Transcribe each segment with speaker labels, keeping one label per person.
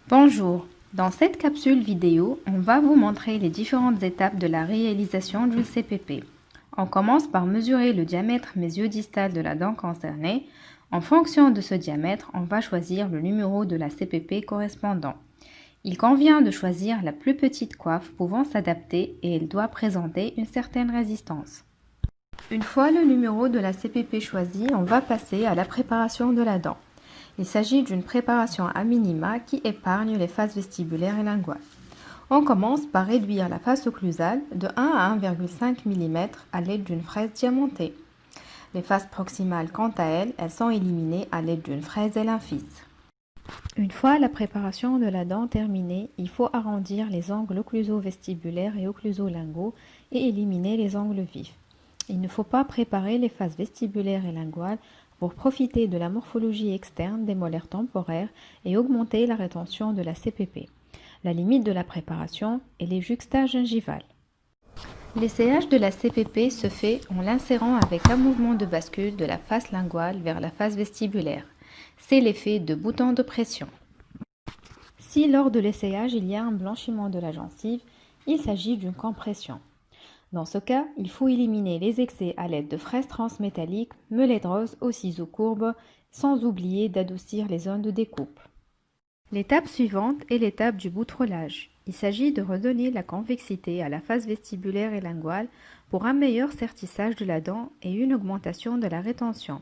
Speaker 1: Bonjour, dans cette capsule vidéo, on va vous montrer les différentes étapes de la réalisation du CPP. On commence par mesurer le diamètre mésio-distal de la dent concernée. En fonction de ce diamètre, on va choisir le numéro de la CPP correspondant. Il convient de choisir la plus petite coiffe pouvant s'adapter et elle doit présenter une certaine résistance. Une fois le numéro de la CPP choisi, on va passer à la préparation de la dent. Il s'agit d'une préparation à minima qui épargne les faces vestibulaires et linguales. On commence par réduire la face occlusale de 1 à 1,5 mm à l'aide d'une fraise diamantée. Les faces proximales, quant à elles, sont éliminées à l'aide d'une fraise L1 Une fois la préparation de la dent terminée, il faut arrondir les angles occluso-vestibulaires et occluso-linguaux et éliminer les angles vifs. Il ne faut pas préparer les faces vestibulaires et linguales pour profiter de la morphologie externe des molaires temporaires et augmenter la rétention de la CPP. La limite de la préparation est les juxtages gingivales. L'essayage de la CPP se fait en l'insérant avec un mouvement de bascule de la face linguale vers la face vestibulaire. C'est l'effet de bouton de pression. Si lors de l'essayage il y a un blanchiment de la gencive, il s'agit d'une compression. Dans ce cas, il faut éliminer les excès à l'aide de fraises transmétalliques, melettes roses aux ciseaux courbes, sans oublier d'adoucir les zones de découpe. L'étape suivante est l'étape du boutrelage. Il s'agit de redonner la convexité à la face vestibulaire et linguale pour un meilleur sertissage de la dent et une augmentation de la rétention.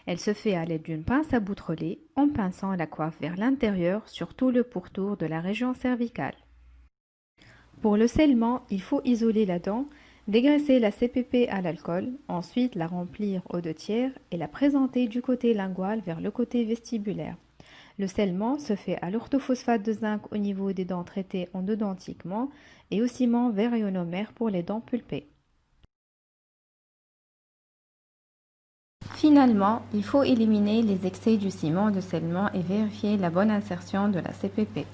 Speaker 1: Elle se fait à l'aide d'une pince à boutreler en pinçant la coiffe vers l'intérieur sur tout le pourtour de la région cervicale. Pour le scellement, il faut isoler la dent, dégraisser la CPP à l'alcool, ensuite la remplir aux 2/3 et la présenter du côté lingual vers le côté vestibulaire. Le scellement se fait à l'orthophosphate de zinc au niveau des dents traitées endodontiquement et au ciment vert et ionomère pour les dents pulpées. Finalement, il faut éliminer les excès du ciment de scellement et vérifier la bonne insertion de la CPP.